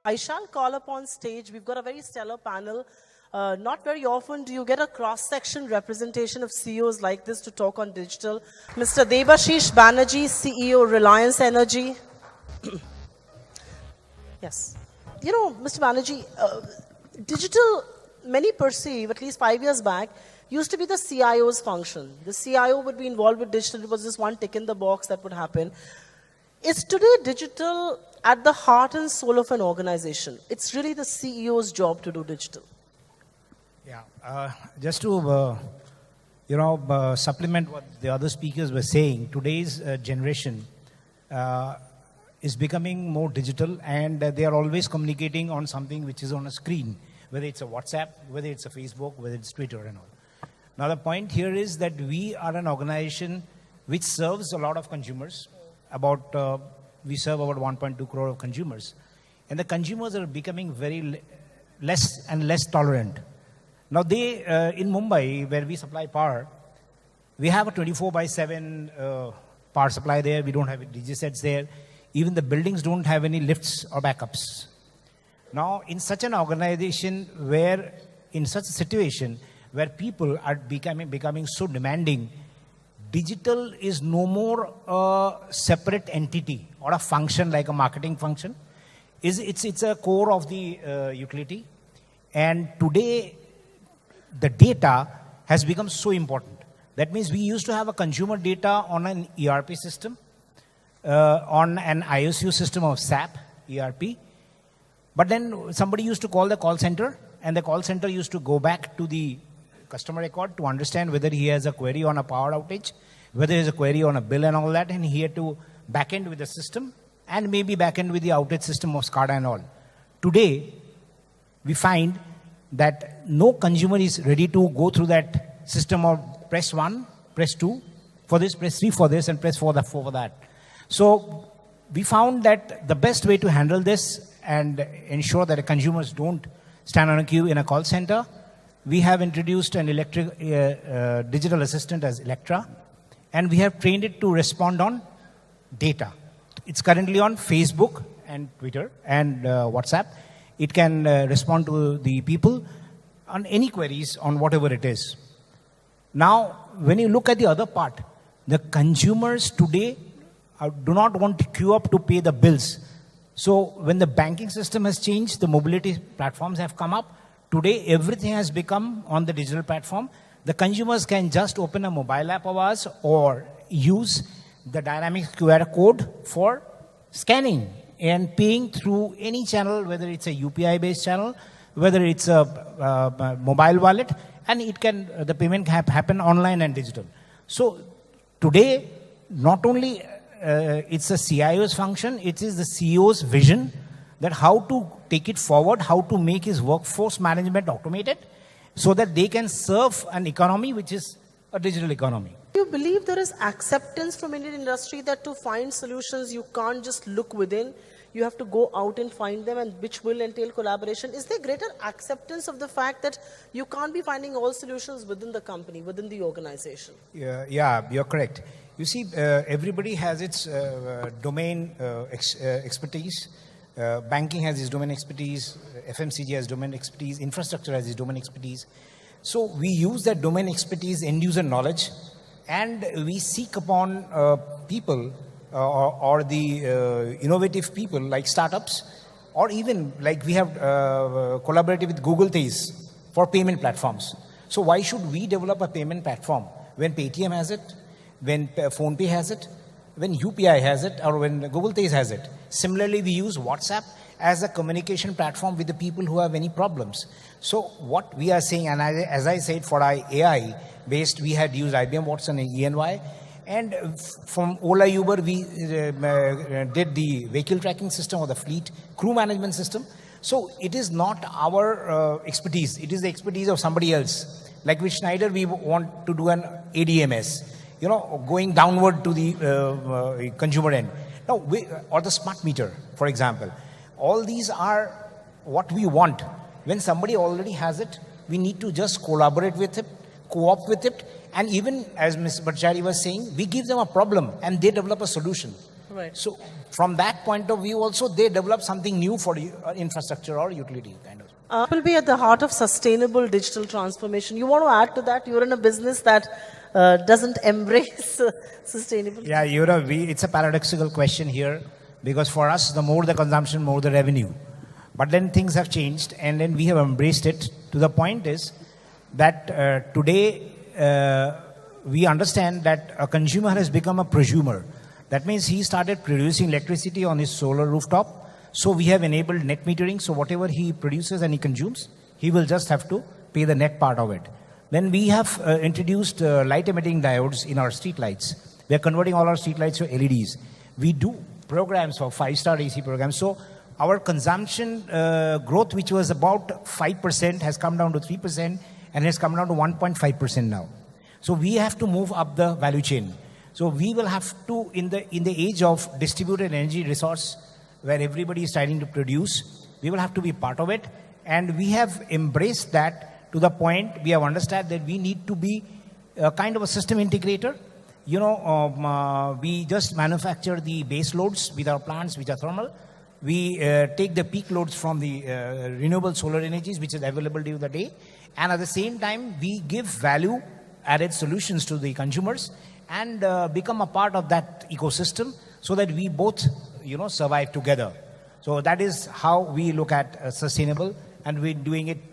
I shall call upon stage. We've got a very stellar panel. Not very often do you get a cross-section representation of CEOs like this to talk on digital. Mr. Debasish Banerjee, CEO, Reliance Energy. Yes. You know, Mr. Banerjee, digital, many perceive, at least 5 years back, used to be the CIO's function. The CIO would be involved with digital. It was just one tick in the box that would happen. Is today digital at the heart and soul of an organization? It's really the CEO's job to do digital. Yeah, just to supplement what the other speakers were saying, today's generation is becoming more digital, and they are always communicating on something which is on a screen, whether it's a WhatsApp, whether it's a Facebook, whether it's Twitter and all. Now the point here is that we are an organization which serves a lot of consumers. We serve about 1.2 crore of consumers, and the consumers are becoming very less and less tolerant. Now in Mumbai, where we supply power, we have a 24/7 power supply there. We don't have DG sets there. Even the buildings don't have any lifts or backups. Now, in such an organization in such a situation where people are becoming so demanding, digital is no more a separate entity or a function like a marketing function. It's a core of the utility. And today, the data has become so important. That means we used to have a consumer data on an ERP system, on an ISU system of SAP ERP. But then somebody used to call the call center, and the call center used to go back to the customer record to understand whether he has a query on a power outage, whether he has a query on a bill and all that, and he had to backend with the system and maybe backend with the outage system of SCADA and all. Today, we find that no consumer is ready to go through that system of press 1, press 2 for this, press 3 for this, and press 4 for that. So we found that the best way to handle this and ensure that the consumers don't stand on a queue in a call center, we have introduced an digital assistant as Electra, and we have trained it to respond on data. It's currently on Facebook and Twitter and WhatsApp. It can respond to the people on any queries on whatever it is. Now, when you look at the other part, the consumers today do not want to queue up to pay the bills. So when the banking system has changed, the mobility platforms have come up. Today, everything has become on the digital platform. The consumers can just open a mobile app of ours or use the dynamic QR code for scanning and paying through any channel, whether it's a UPI-based channel, whether it's a mobile wallet, and the payment can happen online and digital. So today, not only it's a CIO's function, it is the CEO's vision that how to take it forward, how to make his workforce management automated so that they can serve an economy which is a digital economy. Do you believe there is acceptance from Indian industry that to find solutions, you can't just look within, you have to go out and find them, and which will entail collaboration? Is there greater acceptance of the fact that you can't be finding all solutions within the company, within the organization? Yeah, you're correct. You see, everybody has its domain expertise. Banking has its domain expertise, FMCG has domain expertise, infrastructure has its domain expertise. So we use that domain expertise, end user knowledge, and we seek upon people or the innovative people like startups, or even like we have collaborated with Google Pays for payment platforms. So why should we develop a payment platform when Paytm has it, when PhonePe has it, when UPI has it, or when Google Pays has it? Similarly, we use WhatsApp as a communication platform with the people who have any problems. So what we are saying, and as I said, for our AI based, we had used IBM Watson and ENY. And from Ola Uber, we did the vehicle tracking system or the fleet crew management system. So it is not our expertise. It is the expertise of somebody else. Like with Schneider, we want to do an ADMS, going downward to the consumer end. Now, or the smart meter, for example. All these are what we want. When somebody already has it, we need to just collaborate with it, co-op with it, and even, as Ms. Bhattacharya was saying, we give them a problem and they develop a solution. Right. So from that point of view also, they develop something new for infrastructure or utility kind of. Will be at the heart of sustainable digital transformation. You want to add to that? You're in a business that doesn't embrace sustainability. Yeah, it's a paradoxical question here, because for us, the more the consumption, more the revenue. But then things have changed, and then we have embraced it to the point is that today we understand that a consumer has become a prosumer. That means he started producing electricity on his solar rooftop. So we have enabled net metering. So whatever he produces and he consumes, he will just have to pay the net part of it. Then we have introduced light emitting diodes in our street lights. We are converting all our street lights to LEDs. We do programs for 5-star AC programs. So our consumption growth, which was about 5%, has come down to 3% and has come down to 1.5% now. So we have to move up the value chain. So we will have to, in the age of distributed energy resource, where everybody is trying to produce, we will have to be part of it. And we have embraced that to the point we have understood that we need to be a kind of a system integrator. You know, we just manufacture the base loads with our plants, which are thermal. We take the peak loads from the renewable solar energies, which is available during the day. And at the same time, we give value added solutions to the consumers and become a part of that ecosystem so that we both, you know, survive together. So that is how we look at sustainable, and we're doing it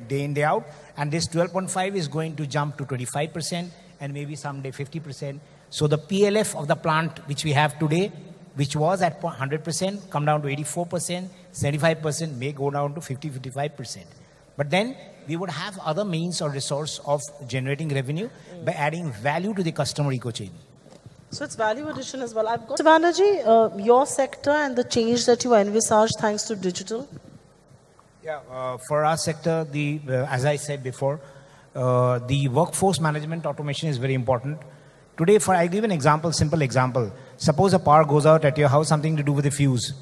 day in, day out. And this 12.5 is going to jump to 25% and maybe someday 50%. So the PLF of the plant which we have today, which was at 100%, come down to 84%, 75%, may go down to 50-55%. But then we would have other means or resource of generating revenue by adding value to the customer eco chain. So it's value addition as well. I've got Banerjee, your sector and the change that you envisage thanks to digital. Yeah, for our sector, as I said before, the workforce management automation is very important. Today, I give an example, simple example. Suppose a power goes out at your house, something to do with the fuse.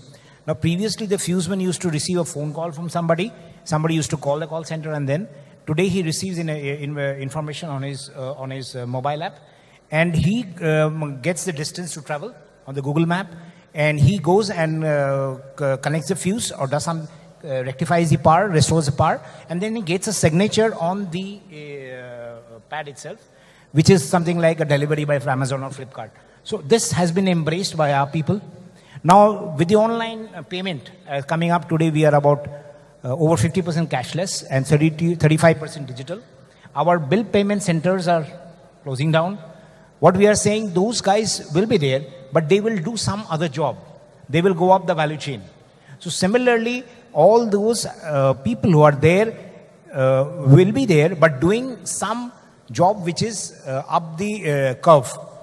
Now, previously, the fuseman used to receive a phone call from somebody. Somebody used to call the call center, and then today he receives information on his mobile app, and he gets the distance to travel on the Google map, and he goes and connects the fuse or does some rectifies the power, restores the power, and then he gets a signature on the pad itself, which is something like a delivery by Amazon or Flipkart. So this has been embraced by our people. Now, with the online payment coming up today, we are about over 50% cashless and 35% digital. Our bill payment centers are closing down. What we are saying, those guys will be there, but they will do some other job. They will go up the value chain. So similarly, all those people who are there will be there, but doing some job which is up the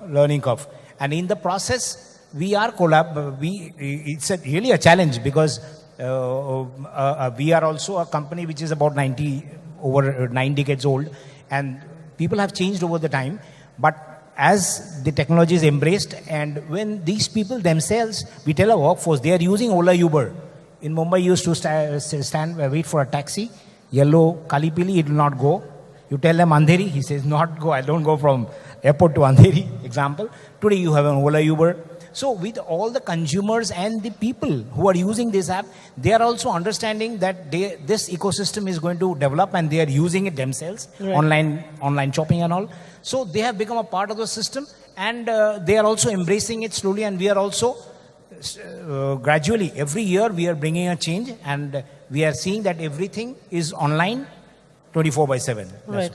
learning curve. And in the process, we are it's really a challenge, because we are also a company which is about over 9 decades old, and people have changed over the time. But as the technology is embraced, and when these people themselves, we tell our workforce, they are using Ola Uber. In Mumbai, you used to wait for a taxi, yellow, Kali Pili, it will not go. You tell them Andheri, he says not go, I don't go from airport to Andheri, example. Today you have an Ola Uber. So with all the consumers and the people who are using this app, they are also understanding that this ecosystem is going to develop, and they are using it themselves, right. online shopping and all. So they have become a part of the system, and they are also embracing it slowly, and we are also gradually, every year we are bringing a change, and we are seeing that everything is online 24/7. Right.